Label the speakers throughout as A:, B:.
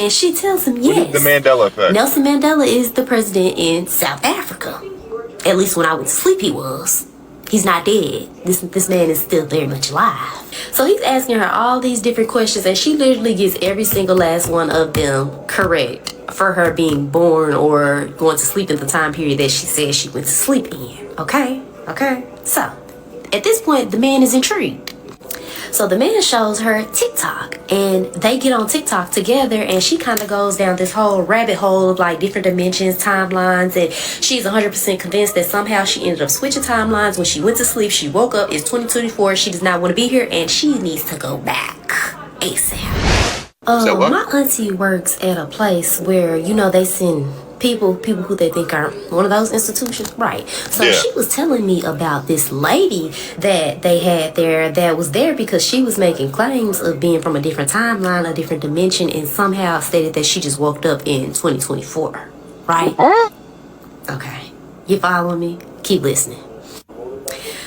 A: And she tells him,
B: What is the Mandela effect?
A: Nelson Mandela is the president in South Africa. At least when I went to sleep, he was. He's not dead. This man is still very much alive. So he's asking her all these different questions, and she literally gets every single last one of them correct for her being born or going to sleep in the time period that she said she went to sleep in. Okay? So, at this point, the man is intrigued. So the man shows her TikTok, and they get on TikTok together, and she kind of goes down this whole rabbit hole of like different dimensions, timelines, and she's 100% convinced that somehow she ended up switching timelines. When she went to sleep, she woke up, it's 2024, she does not want to be here, and she needs to go back ASAP. My auntie works at a place where, you know, they send people who they think are one of those institutions, right? So she was telling me about this lady that they had there that was there because she was making claims of being from a different timeline, a different dimension, and somehow stated that she just woke up in 2024, right? Okay, you following me? Keep listening.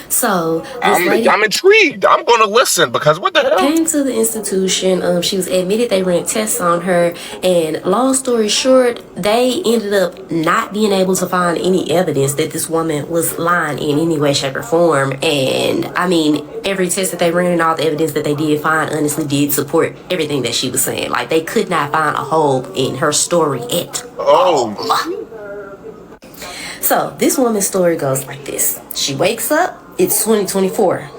A: So
B: I'm intrigued. I'm gonna listen because what the hell?
A: Came to the institution. She was admitted. They ran tests on her, and long story short, they ended up not being able to find any evidence that this woman was lying in any way, shape, or form. And I mean, every test that they ran and all the evidence that they did find honestly did support everything that she was saying. Like, they could not find a hole in her story at all. So this woman's story goes like this. She wakes up. It's 2024.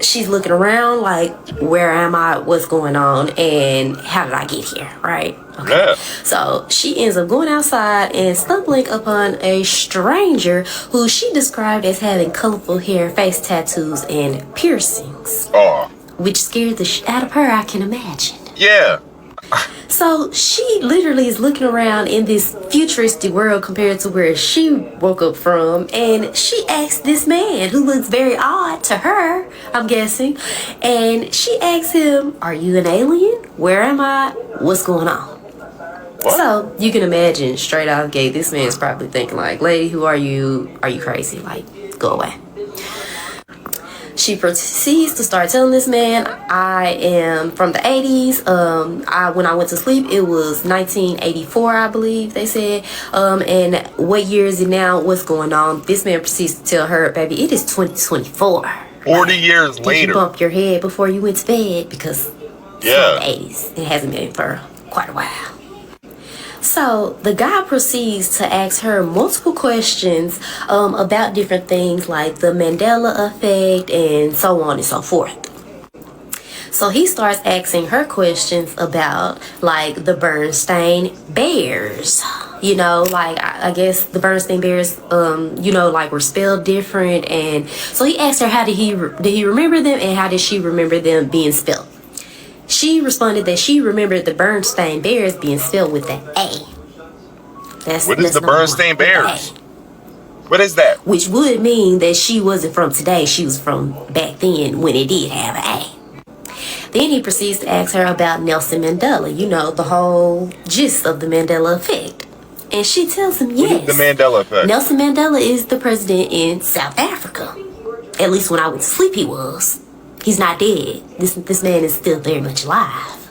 A: She's looking around like, where am I? What's going on? And how did I get here? Right? Okay.
B: Yeah.
A: So she ends up going outside and stumbling upon a stranger who she described as having colorful hair, face tattoos, and piercings.
B: Oh.
A: Which scared the shit out of her, I can imagine.
B: Yeah.
A: So she literally is looking around in this futuristic world compared to where she woke up from, and she asks this man, who looks very odd to her, I'm guessing, and she asks him, are you an alien? Where am I? What's going on? What? So you can imagine straight out of the gate, this man's probably thinking like, lady, who are you? Are you crazy? Like, go away. She proceeds to start telling this man, I am from the 80s. When I went to sleep, it was 1984, I believe they said. And what year is it now? What's going on? This man proceeds to tell her, baby, it is 2024.
B: 40 years later.
A: Did you bump your head before you went to bed? Because it's from the 80s. It hasn't been for quite a while. So the guy proceeds to ask her multiple questions about different things like the Mandela effect and so on and so forth. So he starts asking her questions about like the Bernstein Bears. You know, like I guess the Bernstein Bears, you know, like were spelled different. And so he asked her how did he remember them and how did she remember them being spelled. She responded that she remembered the Bernstein Bears being spelled with the A.
B: What is the Bernstein Bears? What is that?
A: Which would mean that she wasn't from today. She was from back then when it did have an A. Then he proceeds to ask her about Nelson Mandela. You know, the whole gist of the Mandela effect. And she tells him, yes.
B: What is the Mandela effect?
A: Nelson Mandela is the president in South Africa. At least when I went to sleep, he was. He's not dead. This man is still very much alive.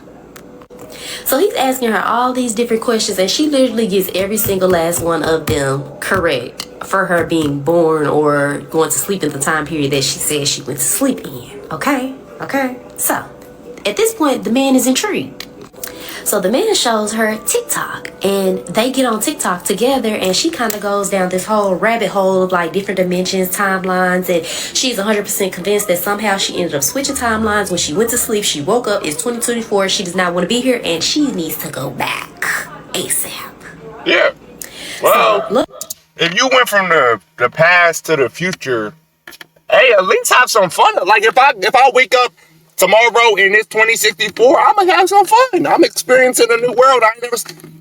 A: So he's asking her all these different questions, and she literally gets every single last one of them correct for her being born or going to sleep in the time period that she said she went to sleep in. Okay? So, at this point, the man is intrigued. So the man shows her TikTok, and they get on TikTok together, and she kind of goes down this whole rabbit hole of like different dimensions, timelines, and she's 100% convinced that somehow she ended up switching timelines. When she went to sleep, she woke up, it's 2024, she does not want to be here, and she needs to go back ASAP.
B: Yeah. Well,
A: so, look,
B: if you went from the past to the future, hey, at least have some fun. Like if I wake up tomorrow in this 2064, I'm gonna have some fun. I'm experiencing a new world. I ain't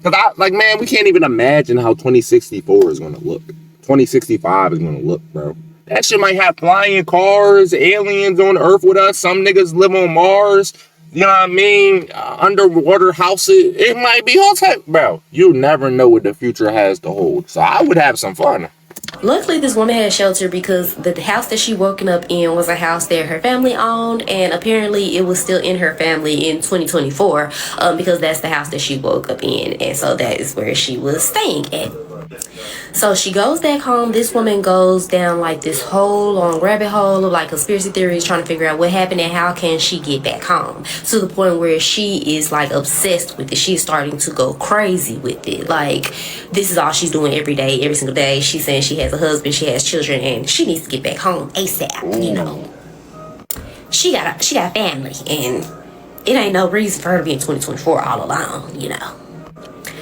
B: never, man, we can't even imagine how 2064 is gonna look. 2065 is gonna look, bro. That shit might have flying cars, aliens on Earth with us. Some niggas live on Mars. You know what I mean? Underwater houses. It might be all type, bro. You never know what the future has to hold. So I would have some fun.
A: Luckily, this woman had shelter because the house that she woken up in was a house that her family owned, and apparently it was still in her family in 2024 because that's the house that she woke up in, and so that is where she was staying at. So she goes back home. This woman goes down like this whole long rabbit hole of like conspiracy theories, trying to figure out what happened and how can she get back home, to the point where she is like obsessed with it. She's starting to go crazy with it. Like, this is all she's doing every day, every single day. She's saying she has a husband, she has children, and she needs to get back home ASAP. You know, she got a family, and it ain't no reason for her to be in 2024 all alone. You know.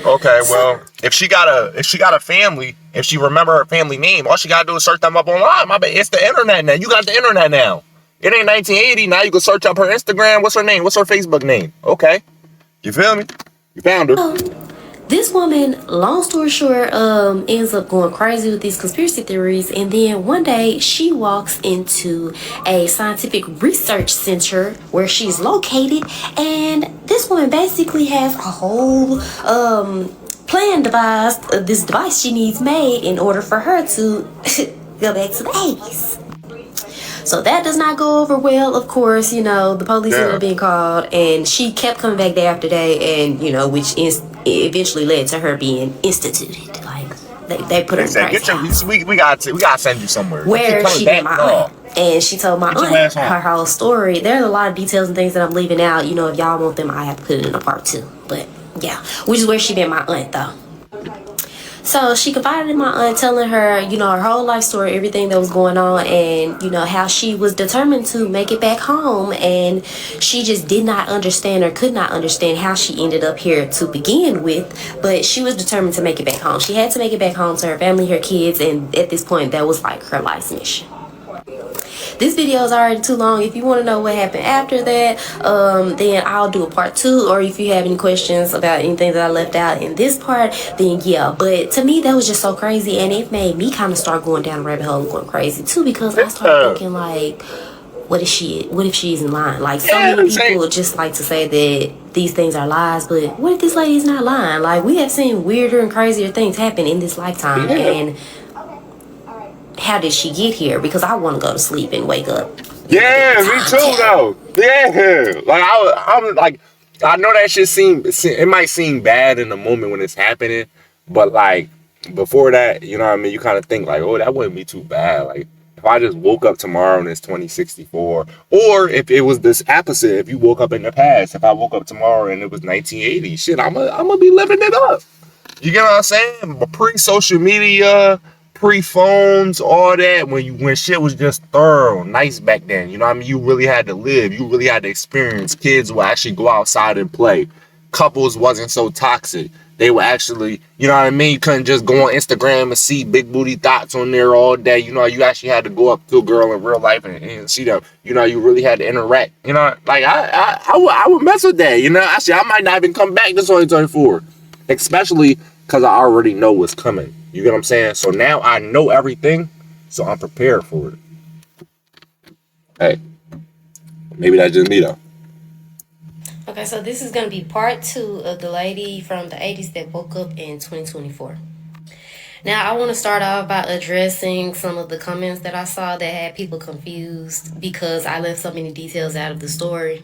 B: Okay, well, if she got a family, if she remember her family name, all she gotta do is search them up online. My bad, it's the internet now. You got the internet now. It ain't 1980. Now you can search up her Instagram. What's her name? What's her Facebook name? Okay, you feel me? You found her.
A: This woman, long story short, ends up going crazy with these conspiracy theories, and then one day she walks into a scientific research center where she's located, and this woman basically has a whole plan devised, this device she needs made in order for her to go back to the 80s. So that does not go over well, of course. You know, the police ended up being called, and she kept coming back day after day, and, you know, which is eventually led to her being instituted. Like, they put her in prison.
B: We gotta send you somewhere.
A: Where she met my aunt. And she told my aunt her whole story. There's a lot of details and things that I'm leaving out. You know, if y'all want them, I have to put it in a part 2. But, yeah. Which is where she met my aunt, though. So she confided in my aunt, telling her, you know, her whole life story, everything that was going on, and, you know, how she was determined to make it back home, and she just did not understand or could not understand how she ended up here to begin with, but she was determined to make it back home. She had to make it back home to her family, her kids, and at this point, that was like her life's mission. This video is already too long. If you want to know what happened after that, then I'll do a part 2. Or if you have any questions about anything that I left out in this part, then yeah. But to me, that was just so crazy, and it made me kind of start going down a rabbit hole and going crazy too, because I started thinking like, what if she's in line? Like, so many people just like to say that these things are lies, but what if this lady's not lying? Like, we have seen weirder and crazier things happen in this lifetime, and how did she get here? Because I want to go to sleep and wake up.
B: Yeah, me too, though. Yeah, like I'm like, I know that shit it might seem bad in the moment when it's happening, but like before that, you know what I mean? You kind of think like, oh, that wouldn't be too bad. Like, if I just woke up tomorrow and it's 2064, or if it was this opposite, if you woke up in the past, if I woke up tomorrow and it was 1980, shit, I'm gonna be living it up. You get what I'm saying? Pre-social media, pre-phones, all that, when shit was just thorough, nice back then. You know what I mean? You really had to live. You really had to experience. Kids would actually go outside and play. Couples wasn't so toxic. They would actually, you know what I mean? You couldn't just go on Instagram and see big booty thoughts on there all day. You know, you actually had to go up to a girl in real life and see them. You know, you really had to interact. You know, like I would mess with that. You know, actually, I might not even come back to 2024, especially because I already know what's coming. You get what I'm saying? So now I know everything, so I'm prepared for it. Hey, maybe that's just me though.
A: Okay, so this is going to be part 2 of the lady from the 80s that woke up in 2024. Now, I want to start off by addressing some of the comments that I saw that had people confused because I left so many details out of the story.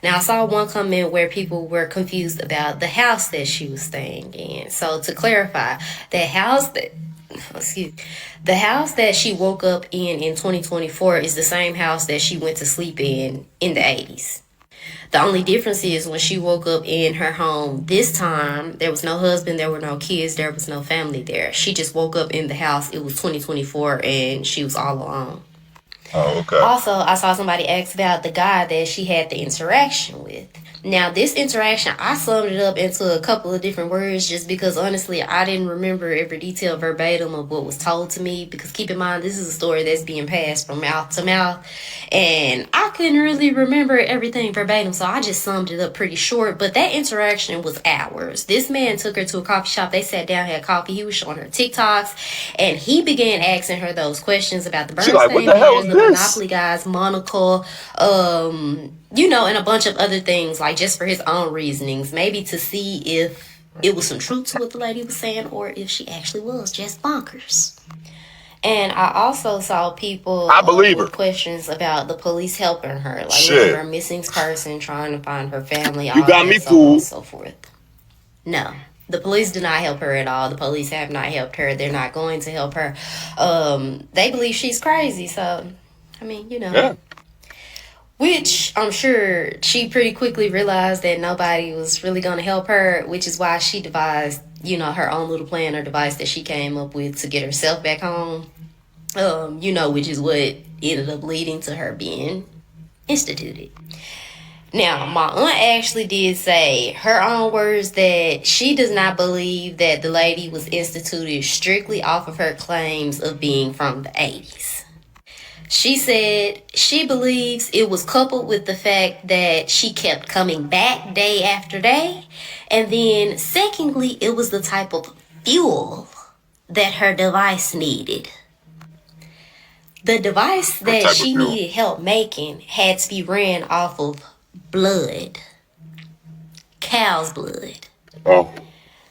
A: Now, I saw one comment where people were confused about the house that she was staying in. So, to clarify, the house that she woke up in 2024 is the same house that she went to sleep in the 80s. The only difference is when she woke up in her home this time, there was no husband, there were no kids, there was no family there. She just woke up in the house. It was 2024 and she was all alone.
B: Oh, okay.
A: Also, I saw somebody ask about the guy that she had the interaction with. Now, this interaction, I summed it up into a couple of different words just because, honestly, I didn't remember every detail verbatim of what was told to me. Because keep in mind, this is a story that's being passed from mouth to mouth. And I couldn't really remember everything verbatim, so I just summed it up pretty short. But that interaction was hours. This man took her to a coffee shop. They sat down, had coffee. He was showing her TikToks. And he began asking her those questions about the Bernstein Bears, the Monopoly guys, Monocle, you know, and a bunch of other things, like just for his own reasonings, maybe to see if it was some truth to what the lady was saying or if she actually was just bonkers. And I also saw people
B: I believe her.
A: with questions about the police helping her, like looking
B: Shit.
A: for a missing person, trying to find her family,
B: You
A: all
B: got
A: that,
B: me
A: so on and
B: fooled.
A: so forth. No, the police do not help her at all. The police have not helped her. They're not going to help her. They believe she's crazy. So, I mean, you know.
B: Yeah.
A: Which I'm sure she pretty quickly realized that nobody was really going to help her, which is why she devised, you know, her own little plan or device that she came up with to get herself back home. You know, which is what ended up leading to her being instituted. Now, my aunt actually did say her own words that she does not believe that the lady was instituted strictly off of her claims of being from the 80s. She said she believes it was coupled with the fact that she kept coming back day after day. And then, secondly, it was the type of fuel that her device needed. The device that she needed help making had to be ran off of blood. Cow's blood.
B: Oh.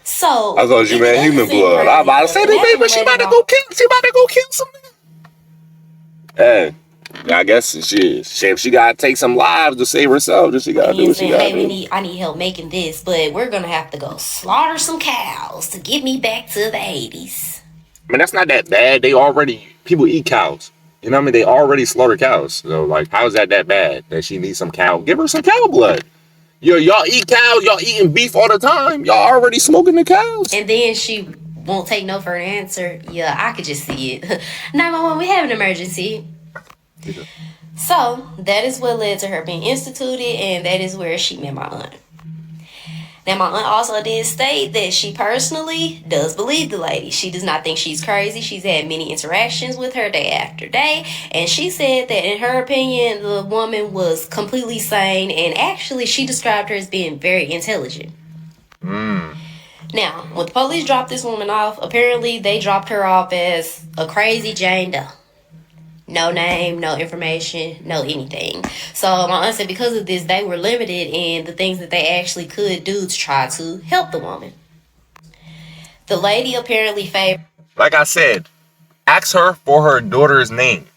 A: So
B: I thought you meant human blood. I was about to say this baby, she about to go kill something. Hey, I guess if she gotta take some lives to save herself, then she gotta do what she gotta do.
A: I need help making this, but we're gonna have to go slaughter some cows to get me back to the 80s.
B: I mean, that's not that bad. People eat cows. You know what I mean? They already slaughter cows. So, like, how is that bad that she needs some cow? Give her some cow blood. Y'all eat cows. Y'all eating beef all the time. Y'all already smoking the cows.
A: And then she won't take no for an answer. Yeah, I could just see it. 911, we have an emergency.
B: Yeah.
A: So, that is what led to her being instituted, and that is where she met my aunt. Now, my aunt also did state that she personally does believe the lady. She does not think she's crazy. She's had many interactions with her day after day. And she said that, in her opinion, the woman was completely sane. And actually, she described her as being very intelligent. Now, when the police dropped this woman off, apparently they dropped her off as a crazy JayThou. No name, no information, no anything. So my aunt said because of this, they were limited in the things that they actually could do to try to help the woman. The lady apparently favored...
B: Like I said, ask her for her daughter's name.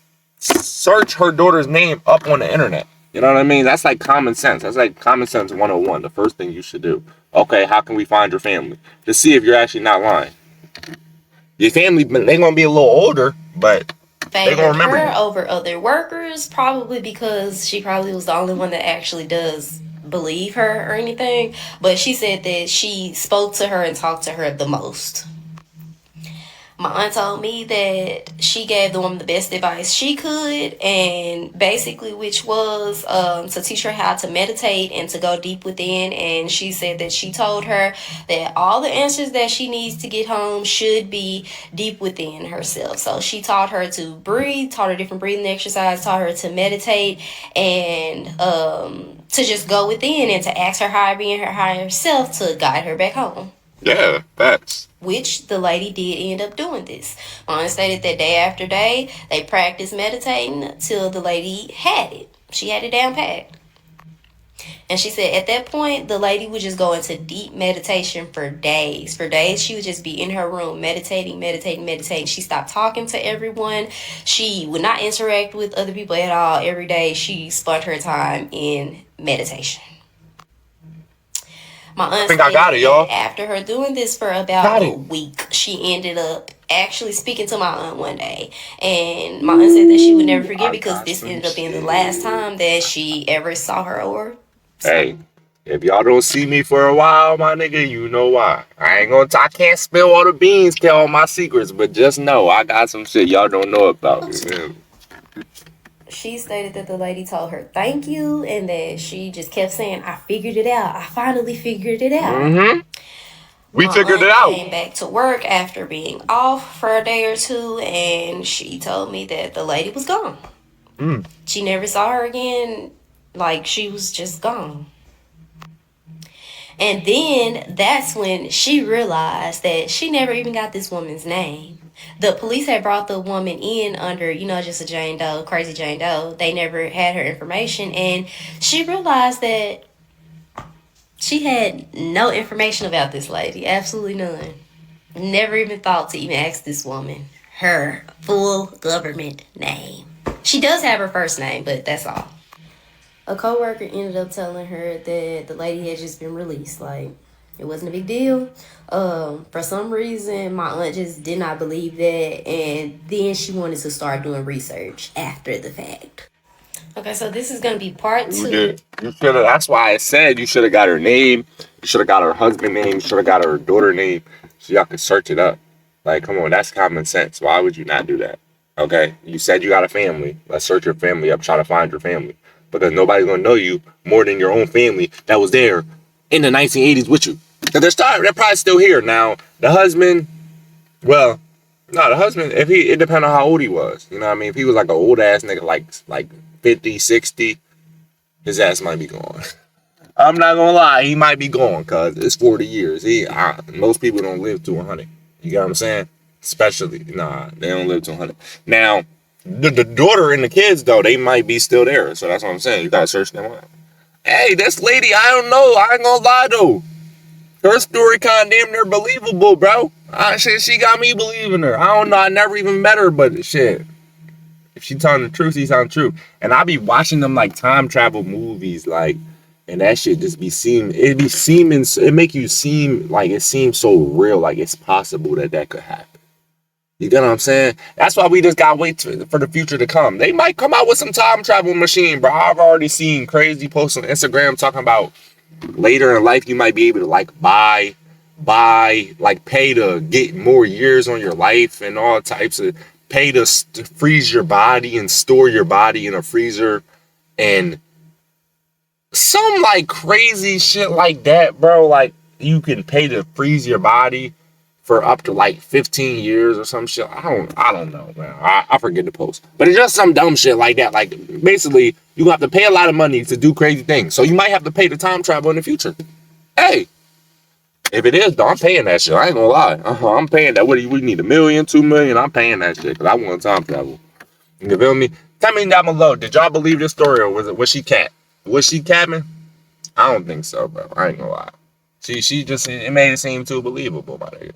B: Search her daughter's name up on the internet. You know what I mean? That's like common sense. That's like common sense 101. The first thing you should do. Okay, how can we find your family? To see if you're actually not lying. Your family, they're going to be a little older, but...
A: favored her over other workers, probably because she probably was the only one that actually does believe her or anything. But she said that she spoke to her and talked to her the most. My aunt told me that she gave the woman the best advice she could, and basically which was to teach her how to meditate and to go deep within. And she said that she told her that all the answers that she needs to get home should be deep within herself. So she taught her to breathe, taught her different breathing exercises, taught her to meditate, and to just go within and to ask her higher being, her higher self, to guide her back home.
B: Yeah, facts.
A: Which the lady did end up doing this. My aunt stated that day after day, they practiced meditating till the lady had it. She had it down pat. And she said at that point, the lady would just go into deep meditation for days. For days, she would just be in her room meditating. She stopped talking to everyone. She would not interact with other people at all. Every day, she spent her time in meditation. My aunt
B: I got it, y'all.
A: After her doing this for about a week, she ended up actually speaking to my aunt one day. And my aunt said that she would never forget because this ended up being the last time that she ever saw her or...
B: Hey, if y'all don't see me for a while, my nigga, you know why. I can't spill all the beans, tell all my secrets, but just know I got some shit y'all don't know about.
A: She stated that the lady told her thank you, and that she just kept saying, I figured it out. I finally figured it out.
B: Mm-hmm. We figured it out.
A: Came back to work after being off for a day or two, and she told me that the lady was gone. She never saw her again. Like, she was just gone. And then that's when she realized that she never even got this woman's name. The police had brought the woman in under, just a JayThou, crazy JayThou. They never had her information. And she realized that she had no information about this lady. Absolutely none. Never even thought to even ask this woman her full government name. She does have her first name, but that's all. A coworker ended up telling her that the lady had just been released. Like, it wasn't a big deal. For some reason, my aunt just did not believe that, and then she wanted to start doing research after the fact. Okay, so this is gonna be part 2.
B: You should have. That's why I said you should have got her name. You should have got her husband name. You should have got her daughter name, so y'all could search it up. Like, come on, that's common sense. Why would you not do that? Okay, you said you got a family. Let's search your family up. Try to find your family, because nobody's gonna know you more than your own family that was there in the 1980s with you. Because they're probably still here now. The husband, well, no, the husband. It depends on how old he was. You know what I mean? If he was like an old ass nigga, like 50, 60, his ass might be gone. I'm not gonna lie, he might be gone because it's 40 years. Most people don't live to 100. You get what I'm saying? Especially, they don't live to 100. Now, the daughter and the kids, though, they might be still there. So that's what I'm saying. You gotta search them out. Hey, this lady, I don't know. I ain't gonna lie, though. Her story kind of damn near believable, bro. She got me believing her. I don't know. I never even met her, but shit. If she telling the truth, she's telling the truth. And I be watching them like time travel movies, like, and that shit just it make you seem like it seems so real, like it's possible that could happen. You get what I'm saying? That's why we just gotta wait for the future to come. They might come out with some time travel machine, bro. I've already seen crazy posts on Instagram talking about later in life you might be able to like buy, like pay to get more years on your life and all types of. Pay to freeze your body and store your body in a freezer and some like crazy shit like that, bro. Like you can pay to freeze your body for up to like 15 years or some shit. I don't know, man. I forget the post, but it's just some dumb shit like that. Like basically, you have to pay a lot of money to do crazy things, so you might have to pay to time travel in the future. Hey. If it is, though, I'm paying that shit. I ain't gonna lie. I'm paying that. What do we need? $1 million, $2 million? I'm paying that shit because I want time travel. You feel me? Tell me down below. Did y'all believe this story or was she cat? Was she capping? I don't think so, bro. I ain't gonna lie. She just it made it seem too believable, my nigga.